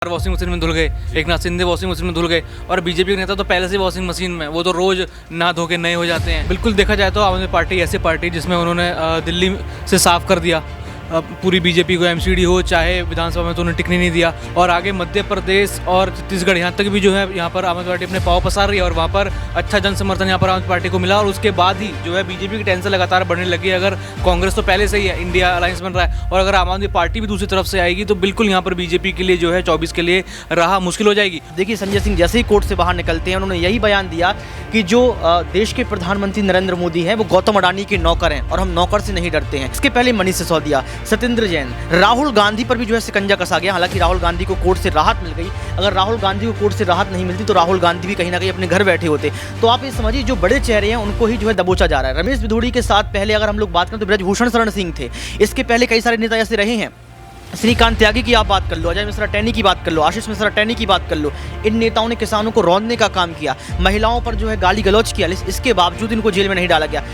Washing machine में धुल गए, एक नाथ शिंदे वॉशिंग मशीन में धुल गए और बीजेपी के नेता तो पहले से वॉशिंग मशीन में, वो तो रोज नहा धो के नए हो जाते हैं। बिल्कुल देखा जाए तो आम आदमी पार्टी ऐसी पार्टी जिसमें उन्होंने दिल्ली से साफ कर दिया पूरी बीजेपी को, एमसीडी हो चाहे विधानसभा में, तो उन्हें टिकने नहीं दिया। और आगे मध्य प्रदेश और छत्तीसगढ़ यहाँ तक भी जो है यहाँ पर आम आदमी पार्टी अपने पाँव पसार रही है और वहाँ पर अच्छा जन समर्थन यहाँ पर आम आदमी पार्टी को मिला। और उसके बाद ही जो है बीजेपी की टेंशन लगातार बढ़ने लगी है। अगर कांग्रेस तो पहले से ही है, इंडिया अलायंस बन रहा है, और अगर आम आदमी पार्टी भी दूसरी तरफ से आएगी तो बिल्कुल यहाँ पर बीजेपी के लिए जो है 24 के लिए राह मुश्किल हो जाएगी। देखिए, संजय सिंह जैसे ही कोर्ट से बाहर निकलते हैं उन्होंने यही बयान दिया कि जो देश के प्रधानमंत्री नरेंद्र मोदी हैं वो गौतम अडानी के नौकर हैं और हम नौकर से नहीं डरते हैं। इसके पहले मनीष सिसोदिया, सत्येंद्र जैन, राहुल गांधी पर भी जो है शिकंजा कसा गया। हालांकि राहुल गांधी को कोर्ट से राहत मिल गई, अगर राहुल गांधी को कोर्ट से राहत नहीं मिलती तो राहुल गांधी भी कहीं ना कहीं अपने घर बैठे होते। तो आप ये समझिए, जो बड़े चेहरे हैं उनको ही जो है दबोचा जा रहा है। रमेश बिधूड़ी के साथ पहले अगर हम लोग बात करें तो ब्रजभूषण शरण सिंह थे। इसके पहले कई सारे नेता ऐसे रहे हैं, श्रीकांत त्यागी की आप बात कर लो, अजय मिश्रा टैनी की बात कर लो, आशीष मिश्रा टैनी की बात कर लो। इन नेताओं ने किसानों को रौंदने का काम किया, महिलाओं पर जो है गाली गलौज किया, इसके बावजूद इनको जेल में नहीं डाला गया।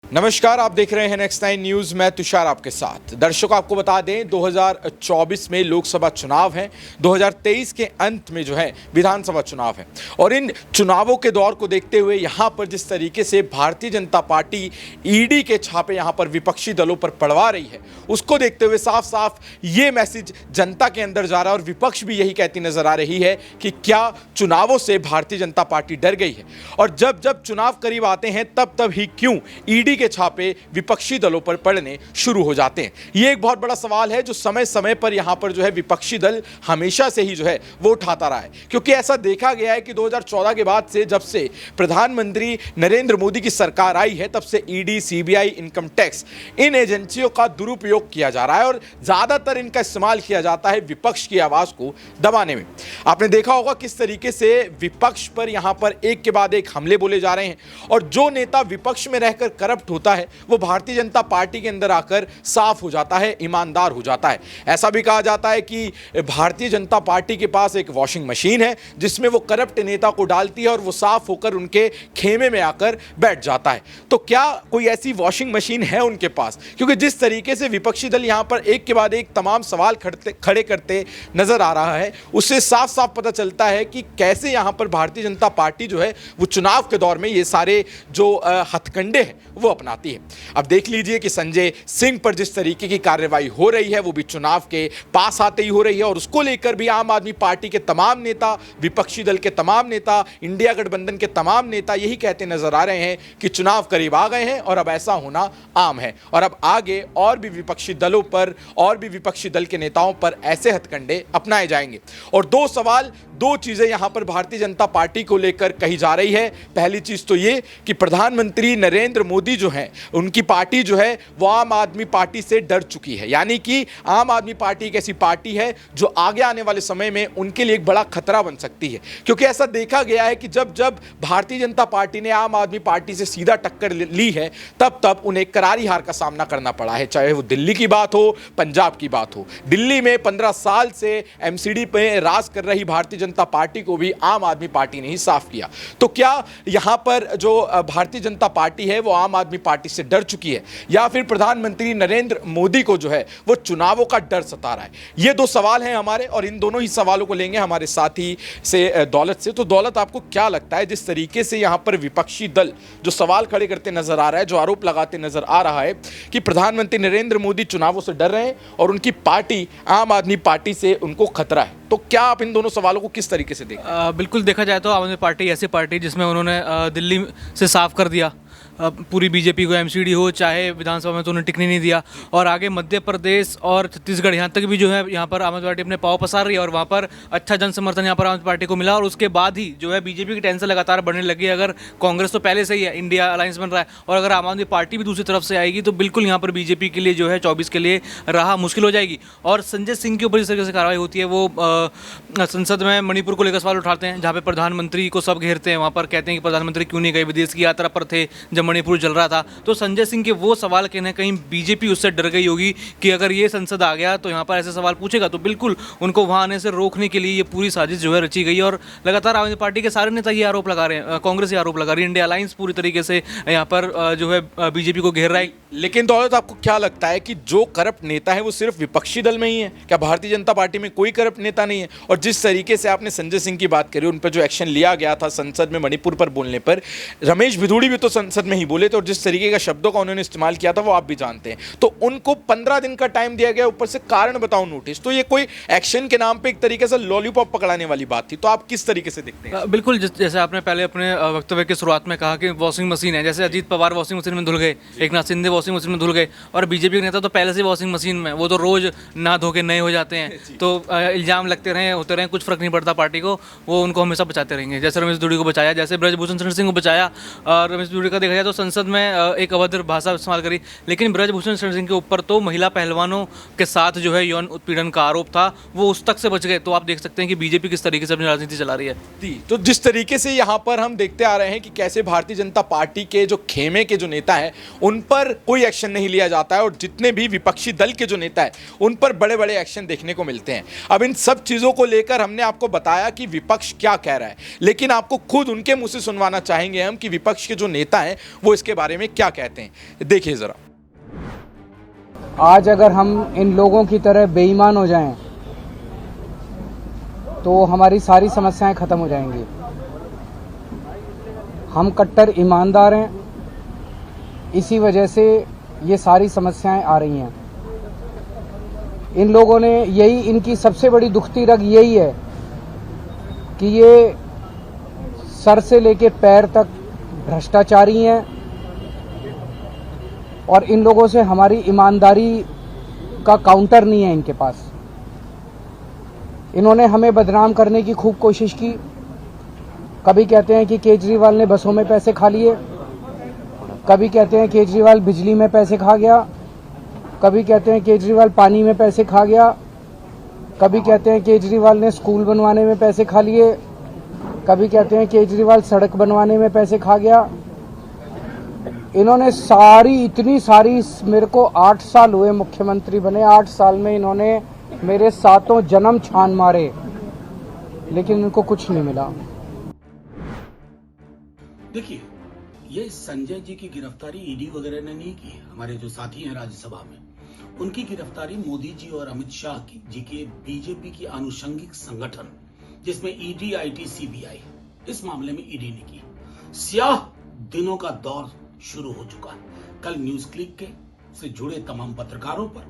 नमस्कार, आप देख रहे हैं नेक्स्ट 9 न्यूज। मैं तुषार आपके साथ। दर्शकों, आपको बता दें 2024 में लोकसभा चुनाव हैं, 2023 के अंत में जो है विधानसभा चुनाव है, और इन चुनावों के दौर को देखते हुए यहाँ पर जिस तरीके से भारतीय जनता पार्टी ईडी के छापे यहाँ पर विपक्षी दलों पर पड़वा रही है, उसको देखते हुए साफ साफ ये मैसेज जनता के अंदर जा रहा है और विपक्ष भी यही कहती नजर आ रही है कि क्या चुनावों से भारतीय जनता पार्टी डर गई है, और जब जब चुनाव करीब आते हैं तब ही क्यों ईडी के छापे विपक्षी दलों पर पड़ने शुरू हो जाते हैं। यह एक बहुत बड़ा सवाल है जो समय समय पर यहां पर जो है विपक्षी दल हमेशा से ही जो है वो उठाता रहा है, क्योंकि ऐसा देखा गया है कि 2014 के बाद से, जब से प्रधानमंत्री नरेंद्र मोदी की सरकार आई है, तब से ईडी, सीबीआई, इनकम टैक्स, इन एजेंसियों का दुरुपयोग किया जा रहा है और ज्यादातर इनका इस्तेमाल किया जाता है विपक्ष की आवाज को दबाने में। आपने देखा होगा किस तरीके से विपक्ष पर यहां पर एक के बाद एक हमले बोले जा रहे हैं, और जो नेता विपक्ष में रहकर करप्ट होता है वो भारतीय जनता पार्टी के अंदर आकर साफ हो जाता है, ईमानदार हो जाता है। ऐसा भी कहा जाता है कि भारतीय जनता पार्टी के पास एक वॉशिंग मशीन है जिसमें वो करप्ट नेता को डालती है और वो साफ होकर उनके खेमे में आकर बैठ जाता है। तो क्या कोई ऐसी वॉशिंग मशीन है उनके पास? क्योंकि जिस तरीके से विपक्षी दल यहां पर एक के बाद एक तमाम सवाल खड़े करते नजर आ रहा है, उससे साफ साफ पता चलता है कि कैसे यहां पर भारतीय जनता पार्टी जो है वो चुनाव के दौर में ये सारे जो हथकंडे हैं वो अपनाती है। अब देख लीजिए कि संजय सिंह पर जिस तरीके की कार्रवाई हो रही है वो भी चुनाव के पास आते ही हो रही है, और उसको लेकर भी आम आदमी पार्टी के तमाम नेता, विपक्षी दल के तमाम नेता, इंडिया गठबंधन के तमाम नेता यही कहते नजर आ रहे हैं कि चुनाव करीब आ गए हैं और अब ऐसा होना आम है, और अब आगे और भी विपक्षी दलों पर और भी विपक्षी दल के नेताओं पर ऐसे हथकंडे अपनाए जाएंगे। और दो चीजें यहां पर भारतीय जनता पार्टी को लेकर कही जा रही है। पहली चीज तो ये कि प्रधानमंत्री नरेंद्र मोदी जो है, उनकी पार्टी जो है वो आम आदमी पार्टी से डर चुकी है, यानी कि आम आदमी पार्टी एक ऐसी पार्टी है जो आगे आने वाले समय में उनके लिए एक बड़ा खतरा बन सकती है। क्योंकि ऐसा देखा गया है कि जब जब भारतीय जनता पार्टी ने आम आदमी पार्टी से सीधा टक्कर ली है तब उन्हें करारी हार का सामना करना पड़ा है, चाहे वो दिल्ली की बात हो, पंजाब की बात हो। दिल्ली में 15 साल से एमसीडी पे राज कर रही भारतीय जनता पार्टी को भी आम आदमी पार्टी ने ही साफ किया। तो क्या यहां पर जो भारतीय जनता पार्टी है वो आम आदमी पार्टी से डर चुकी है, या फिर प्रधानमंत्री नरेंद्र मोदी को जो है वो चुनावों का डर सता रहा है? ये दो सवाल हैं हमारे, और इन दोनों ही सवालों को लेंगे हमारे साथी से दौलत से। तो दौलत, आपको क्या लगता है जिस तरीके से यहां पर विपक्षी दल जो सवाल खड़े करते नजर आ रहा है, जो आरोप लगाते नजर आ रहा है कि प्रधानमंत्री नरेंद्र मोदी चुनावों से डर रहे हैं और उनकी पार्टी आम आदमी पार्टी से उनको खतरा है, तो क्या आप इन दोनों सवालों को किस तरीके से देखें? बिल्कुल देखा जाए तो आम आदमी पार्टी ऐसी पार्टी जिसमें उन्होंने दिल्ली से साफ कर दिया पूरी बीजेपी को, एमसीडी हो चाहे विधानसभा में, तो उन्हें टिकने नहीं दिया। और आगे मध्य प्रदेश और छत्तीसगढ़ यहाँ तक भी जो है यहाँ पर आम आदमी पार्टी अपने पाँव पसार रही है और वहाँ पर अच्छा जन समर्थन यहाँ पर आम आदमी पार्टी को मिला। और उसके बाद ही जो है बीजेपी की टेंशन लगातार बढ़ने लगी है। अगर कांग्रेस तो पहले से ही है, इंडिया अलायंस बन रहा है, और अगर आम आदमी पार्टी भी दूसरी तरफ से आएगी तो बिल्कुल यहाँ पर बीजेपी के लिए जो है 24 के लिए राह मुश्किल हो जाएगी। और संजय सिंह के ऊपर जिस तरीके से कार्रवाई होती है, वो संसद में मणिपुर को लेकर सवाल उठाते हैं, जहाँ पे प्रधानमंत्री को सब घेरते हैं, वहाँ पर कहते हैं कि प्रधानमंत्री क्यों नहीं गए, विदेश की यात्रा पर थे, जब मणिपुर चल रहा था, तो संजय सिंह के वो सवाल कहीं ना कहीं बीजेपी उससे डर गई होगी कि अगर ये संसद आ गया तो यहाँ पर ऐसे सवाल पूछेगा, तो बिल्कुल उनको वहाँ आने से रोकने के लिए ये पूरी साजिश जो है रची गई। और लगातार आम आदमी पार्टी के सारे नेता ये आरोप लगा रहे हैं, कांग्रेस ये आरोप लगा रही है, इंडिया अलायंस पूरी तरीके से यहाँ पर जो है बीजेपी को घेर रहा है। लेकिन दौलत, आपको क्या लगता है कि जो करप्ट नेता है वो सिर्फ विपक्षी दल में ही है? क्या भारतीय जनता पार्टी में कोई करप्ट नेता नहीं है? और जिस तरीके से आपने संजय सिंह की बात करी, उन पर जो एक्शन लिया गया था संसद में मणिपुर पर बोलने पर, रमेश भिदुड़ी भी तो संसद में ही बोले थे और जिस तरीके का शब्दों का उन्होंने इस्तेमाल किया था वो आप भी जानते हैं। तो उनको 15 दिन का टाइम दिया गया, ऊपर से कारण बताओ नोटिस। तो ये कोई एक्शन के नाम पे एक तरीके से लॉलीपॉप पकड़ाने वाली बात थी। तो आप किस तरीके से देखते हैं? बिल्कुल, जैसे आपने पहले अपने वक्तव्य की शुरुआत में कहा कि वॉशिंग मशीन है, जैसे अजीत पवार वॉशिंग मशीन में धुल गए, एकनाथ शिंदे वॉशिंग मशीन में धुल गए, और बीजेपी के नेता तो पहले से वॉशिंग मशीन में, वो तो रोज नहा धो के नए हो जाते हैं। तो इल्जाम लगते रहे, होते रहे, कुछ फर्क नहीं पड़ता पार्टी को, वो उनको हमेशा बचाते रहेंगे। जैसे रमेश भिदुड़ी को बचाया, जैसे ब्रजभूषण शरण सिंह को बचाया। और रमेश भिदुड़ी का देखा जाए तो संसद में एक अभद्र भाषा इस्तेमाल करी, लेकिन ब्रजभूषण शरण सिंह के ऊपर तो महिला पहलवानों के साथ जो है यौन उत्पीड़न का आरोप था, वो उस तक से बच गए। तो आप देख सकते हैं कि बीजेपी किस तरीके से अपनी राजनीति चला रही है। तो जिस तरीके से यहाँ पर हम देखते आ रहे हैं कि कैसे भारतीय जनता पार्टी के जो खेमे के जो नेता हैं उन पर कोई एक्शन नहीं लिया जाता है, और जितने भी विपक्षी दल के जो नेता हैं उन पर बड़े बड़े एक्शन देखने को मिलते हैं। अब इन सब चीजों को लेकर हमने आपको बताया कि विपक्ष क्या कह रहा है, लेकिन आपको खुद उनके मुंह से सुनवाना चाहेंगे हम कि विपक्ष के जो नेता हैं वो इसके बारे में क्या कहते हैं। देखिए जरा। आज अगर हम इन लोगों की तरह बेईमान हो जाएं तो हमारी सारी समस्याएं खत्म हो जाएंगी। हम कट्टर ईमानदार हैं, इसी वजह से ये सारी समस्याएं आ रही हैं। इन लोगों ने यही, इनकी सबसे बड़ी दुखती रग यही है कि ये सर से लेके पैर तक भ्रष्टाचारी हैं, और इन लोगों से हमारी ईमानदारी का काउंटर नहीं है इनके पास। इन्होंने हमें बदनाम करने की खूब कोशिश की। कभी कहते हैं कि केजरीवाल ने बसों में पैसे खा लिए, कभी कहते हैं केजरीवाल बिजली में पैसे खा गया, कभी कहते हैं केजरीवाल पानी में पैसे खा गया, कभी कहते हैं केजरीवाल ने स्कूल बनवाने में पैसे खा लिए, कभी कहते हैं केजरीवाल सड़क बनवाने में पैसे खा गया। इन्होंने इतनी सारी, मेरे को 8 साल हुए मुख्यमंत्री बने, 8 साल में इन्होंने मेरे 7 जन्म छान मारे, लेकिन इनको कुछ नहीं मिला। देखिए, ये संजय जी की गिरफ्तारी ईडी वगैरह ने नहीं की है। हमारे जो साथी हैं राज्यसभा में, उनकी गिरफ्तारी मोदी जी और अमित शाह जी के बीजेपी की आनुषंगिक संगठन, जिसमें ईडी, आईटी, सीबीआई, इस मामले में ईडी ने की। स्याह दिनों का दौर शुरू हो चुका है। कल न्यूज क्लिक के से जुड़े तमाम पत्रकारों पर,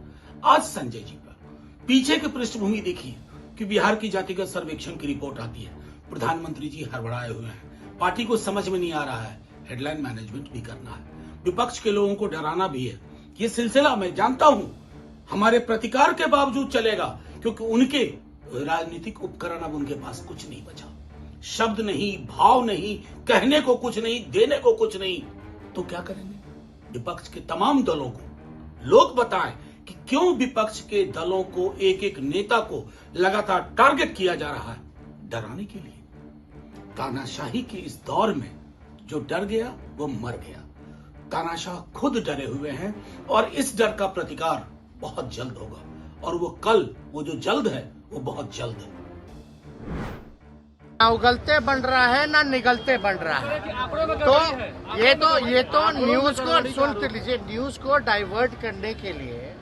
आज संजय जी पर, पीछे की पृष्ठभूमि देखिए कि बिहार की जातिगत सर्वेक्षण की रिपोर्ट आती है। प्रधानमंत्री जी हड़बड़ाए हुए हैं, पार्टी को समझ में नहीं आ रहा है, हेडलाइन मैनेजमेंट भी करना है, विपक्ष के लोगों को डराना भी है। ये सिलसिला मैं जानता हूं हमारे प्रतिकार के बावजूद चलेगा, क्योंकि उनके राजनीतिक उपकरण अब उनके पास कुछ नहीं बचा। शब्द नहीं, भाव नहीं, कहने को कुछ नहीं, देने को कुछ नहीं, तो क्या करेंगे? विपक्ष के तमाम दलों को लोग बताएं कि क्यों विपक्ष के दलों को, एक एक नेता को लगातार टारगेट किया जा रहा है, डराने के लिए। तानाशाही के इस दौर में जो डर गया वो मर गया। तानाशाह खुद डरे हुए हैं और इस डर का प्रतिकार बहुत जल्द होगा, और वो कल, वो जो जल्द है वो बहुत जल्द है। ना उगलते बन रहा है ना निगलते बन रहा है। तो ये तो न्यूज को सुन लीजिए, न्यूज को डाइवर्ट करने के लिए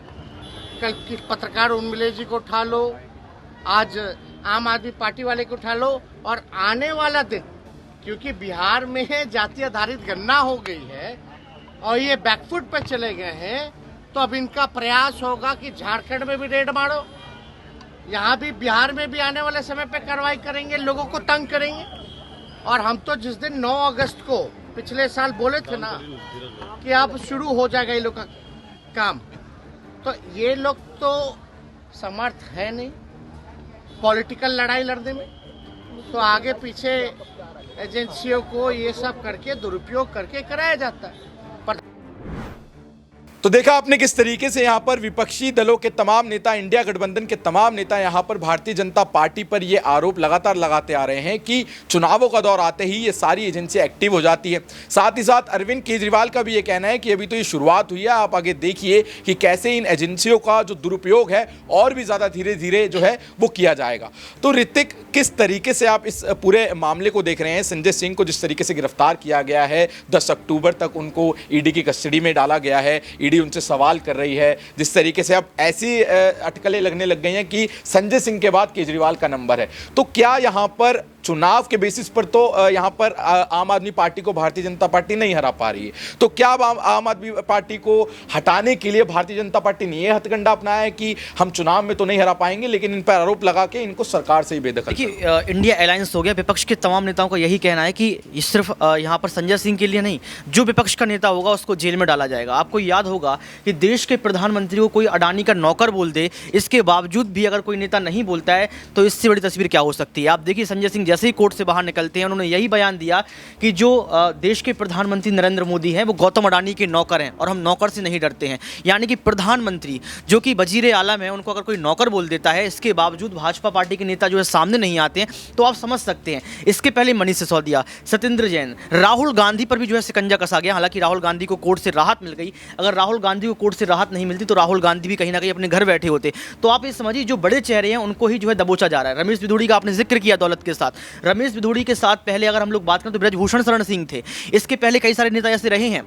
कल की पत्रकार उर्मिला जी को उठा लो, आज आम आदमी पार्टी वाले को उठा लो, और आने वाला दिन, क्योंकि बिहार में जाति आधारित गणना हो गई है और ये बैकफुट पे चले गए हैं, तो अब इनका प्रयास होगा कि झारखंड में भी रेड मारो, यहाँ भी, बिहार में भी आने वाले समय पे कार्रवाई करेंगे, लोगों को तंग करेंगे। और हम तो जिस दिन 9 अगस्त को पिछले साल बोले थे ना कि अब शुरू हो जाएगा ये लोग का काम, तो ये लोग तो समर्थ है नहीं पॉलिटिकल लड़ाई लड़ने में, तो आगे पीछे एजेंसियों को ये सब करके, दुरुपयोग करके कराया जाता है। तो देखा आपने किस तरीके से यहाँ पर विपक्षी दलों के तमाम नेता, इंडिया गठबंधन के तमाम नेता यहाँ पर भारतीय जनता पार्टी पर ये आरोप लगातार लगाते आ रहे हैं कि चुनावों का दौर आते ही ये सारी एजेंसी एक्टिव हो जाती है। साथ ही साथ अरविंद केजरीवाल का भी ये कहना है कि अभी तो ये शुरुआत हुई है, आप आगे देखिए कि कैसे इन एजेंसियों का जो दुरुपयोग है और भी ज़्यादा धीरे धीरे जो है वो किया जाएगा। तो ऋतिक, किस तरीके से आप इस पूरे मामले को देख रहे हैं? संजय सिंह को जिस तरीके से गिरफ्तार किया गया है, 10 अक्टूबर तक उनको ईडी की कस्टडी में डाला गया है, ईडी उनसे सवाल कर रही है, जिस तरीके से अब ऐसी अटकलें लगने लग गई हैं कि संजय सिंह के बाद केजरीवाल का नंबर है, तो क्या यहाँ पर चुनाव के बेसिस पर तो यहाँ पर आम आदमी पार्टी को भारतीय जनता पार्टी नहीं हरा पा रही है, तो क्या अब आम आदमी पार्टी को हटाने के लिए भारतीय जनता पार्टी ने यह हथकंडा अपनाया है कि हम चुनाव में तो नहीं हरा पाएंगे लेकिन इन पर आरोप लगा के इनको सरकार से ही बेदखल? देखिए, इंडिया अलायंस हो गया, विपक्ष के तमाम नेताओं का यही कहना है कि ये सिर्फ यहाँ पर संजय सिंह के लिए नहीं, जो विपक्ष का नेता होगा उसको जेल में डाला जाएगा। आपको याद होगा कि देश के प्रधानमंत्री को कोई अडानी का नौकर बोल दे, इसके बावजूद भी अगर कोई नेता नहीं बोलता है तो इससे बड़ी तस्वीर क्या हो सकती है? आप देखिए, संजय सिंह जैसे ही कोर्ट से बाहर निकलते हैं उन्होंने यही बयान दिया कि जो देश के प्रधानमंत्री नरेंद्र मोदी हैं वो गौतम अडानी के नौकर हैं और हम नौकर से नहीं डरते हैं। यानी कि प्रधानमंत्री जो कि वजीर आलम है, उनको अगर कोई नौकर बोल देता है, इसके बावजूद भाजपा पार्टी के नेता जो है सामने नहीं आते हैं, तो आप समझ सकते हैं। इसके पहले मनीष सिसोदिया, सत्येंद्र जैन, राहुल गांधी पर भी जो है शिकंजा कसा गया। हालांकि राहुल गांधी को कोर्ट से राहत मिल गई, अगर राहुल गांधी को कोर्ट से राहत नहीं मिलती तो राहुल गांधी भी कहीं ना कहीं अपने घर बैठे होते। तो आप ये समझिए, जो बड़े चेहरे हैं उनको ही जो है दबोचा जा रहा है। रमेश बिधूड़ी का आपने जिक्र किया दौलत के साथ, रमेश बिधूड़ी के साथ पहले अगर हम लोग बात करें तो ब्रजभूषण शरण सिंह थे। इसके पहले कई सारे नेता ऐसे रहे हैं,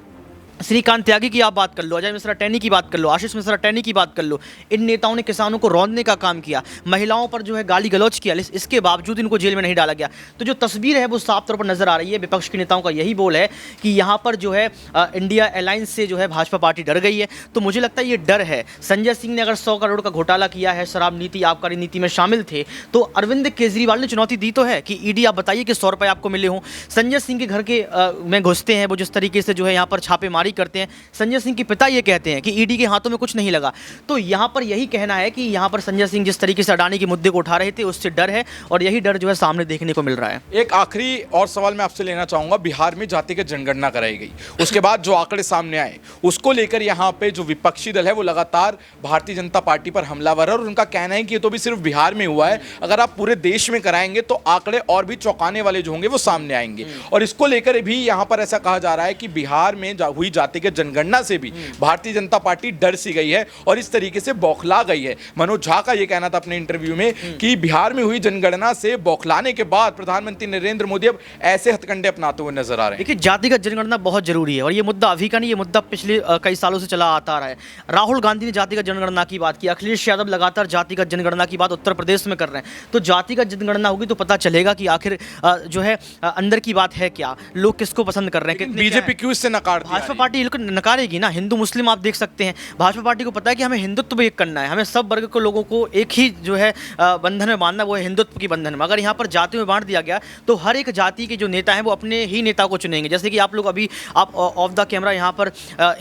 श्रीकांत त्यागी की आप बात कर लो, अजय मिश्रा टैनी की बात कर लो, आशीष मिश्रा टैनी की बात कर लो। इन नेताओं ने किसानों को रौंदने का काम किया, महिलाओं पर जो है गाली गलौज किया, इसके बावजूद इनको जेल में नहीं डाला गया। तो जो तस्वीर है वो साफ तौर पर नजर आ रही है। विपक्ष के नेताओं का यही बोल है कि यहाँ पर जो है इंडिया अलायंस से जो है भाजपा पार्टी डर गई है। तो मुझे लगता है ये डर है। संजय सिंह ने अगर 100 करोड़ का घोटाला किया है, शराब नीति आबकारी नीति में शामिल थे, तो अरविंद केजरीवाल ने चुनौती दी तो है कि ईडी आप बताइए कि 100 रुपये आपको मिले हों। संजय सिंह के घर के में घुसते हैं वो, जिस तरीके से जो है यहाँ पर छापेमारी करते हैं। संजय सिंह के पिता ये कहते हैं कि ईडी के हाथों में कुछ नहीं लगा। तो यहाँ पर यही कहना है कि यहाँ पर संजय सिंह जिस तरीके से अडानी के मुद्दे को उठा रहे थे उससे डर है, और यही डर जो है सामने देखने को मिल रहा है। एक आखिरी और सवाल मैं आपसे लेना चाहूंगा। बिहार में जातिगत जनगणना कराई गई, उसके बाद जो आंकड़े सामने आए उसको लेकर यहाँ पे जो विपक्षी दल है वो लगातार भारतीय जनता पार्टी पर हमलावर है, और उनका कहना है कि ये तो भी सिर्फ बिहार में हुआ है, अगर आप पूरे देश में कराएंगे तो आंकड़े और भी चौंकाने वाले जो होंगे वो सामने आएंगे। और इसको लेकर भी यहाँ पर ऐसा कहा जा रहा है कि बिहार में हुई जातिगत जनगणना से भी भारतीय जनता पार्टी डर सी गई है और इस तरीके से बौखला गई है। मनोज झा का यह कहना था अपने इंटरव्यू में कि बिहार में हुई जनगणना से बौखलाने के बाद प्रधानमंत्री नरेंद्र मोदी अब ऐसे हथकंडे अपनाते हुए नजर आ रहे हैं। देखिए, जातिगत जनगणना बहुत जरूरी है और ये मुद्दा अभी का नहीं, ये मुद्दा पिछले कई सालों से चला आता रहा है। राहुल गांधी ने जातिगत जनगणना की बात की, अखिलेश यादव लगातार जातिगत जनगणना की बात उत्तर प्रदेश में कर रहे हैं। तो जातिगत जनगणना होगी तो पता चलेगा कि आखिर जो है अंदर की बात है क्या, लोग किसको पसंद कर रहे हैं। बीजेपी क्यों इससे नकार? भाजपा पार्टी नकारेगी ना। हिंदू मुस्लिम आप देख सकते हैं, भाजपा पार्टी को पता है कि हमें हिंदुत्व भी एक करना है, हमें सब वर्ग के लोगों को एक ही जो है बंधन में बांधना, वो है हिंदुत्व की बंधन में। अगर यहाँ पर जातियों में बांट दिया गया तो हर एक जाति के जो नेता हैं वो अपने ही नेता को चुनेंगे। जैसे कि आप लोग अभी आप ऑफ द कैमरा यहाँ पर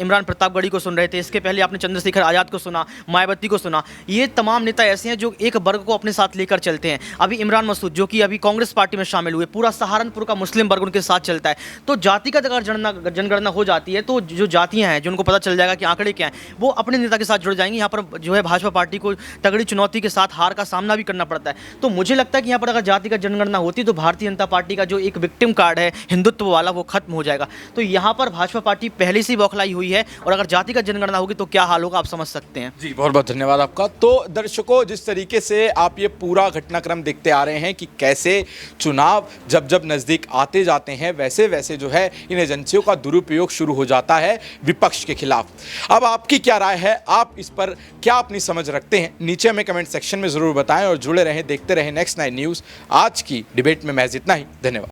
इमरान प्रतापगढ़ी को सुन रहे थे, इसके पहले आपने चंद्रशेखर आजाद को सुना, मायावती को सुना। ये तमाम नेता ऐसे हैं जो एक वर्ग को अपने साथ लेकर चलते हैं। अभी इमरान मसूद जो कि अभी कांग्रेस पार्टी में शामिल हुए, पूरा सहारनपुर का मुस्लिम वर्ग उनके साथ चलता है। तो जातिगत अगर जनगणना हो जाती है तो जो जातियाँ हैं, जो उनको पता चल जाएगा कि आंकड़े क्या हैं, वो अपने नेता के साथ जुड़ जाएंगे। यहाँ पर जो है भाजपा पार्टी को तगड़ी चुनौती के साथ हार का सामना भी करना पड़ता है। तो मुझे लगता है कि यहाँ पर अगर जातिगत जनगणना होती तो भारतीय जनता पार्टी का जो एक विक्टिम कार्ड है हिंदुत्व वाला, वो खत्म हो जाएगा। तो यहाँ पर भाजपा पार्टी पहले से ही बौखलाई हुई है, और अगर जातिगत जनगणना होगी तो क्या हाल होगा आप समझ सकते हैं। जी, बहुत बहुत धन्यवाद आपका। तो दर्शकों, जिस तरीके से आप ये पूरा घटनाक्रम देखते आ रहे हैं कि कैसे चुनाव जब जब नजदीक आते जाते हैं वैसे वैसे जो है इन एजेंसियों का दुरुपयोग शुरू हो जाता है विपक्ष के खिलाफ। अब आपकी क्या राय है, आप इस पर क्या अपनी समझ रखते हैं, नीचे हमें कमेंट सेक्शन में जरूर बताएं और जुड़े रहें, देखते रहें नेक्स्ट 9 न्यूज़। आज की डिबेट में महज इतना ही। धन्यवाद।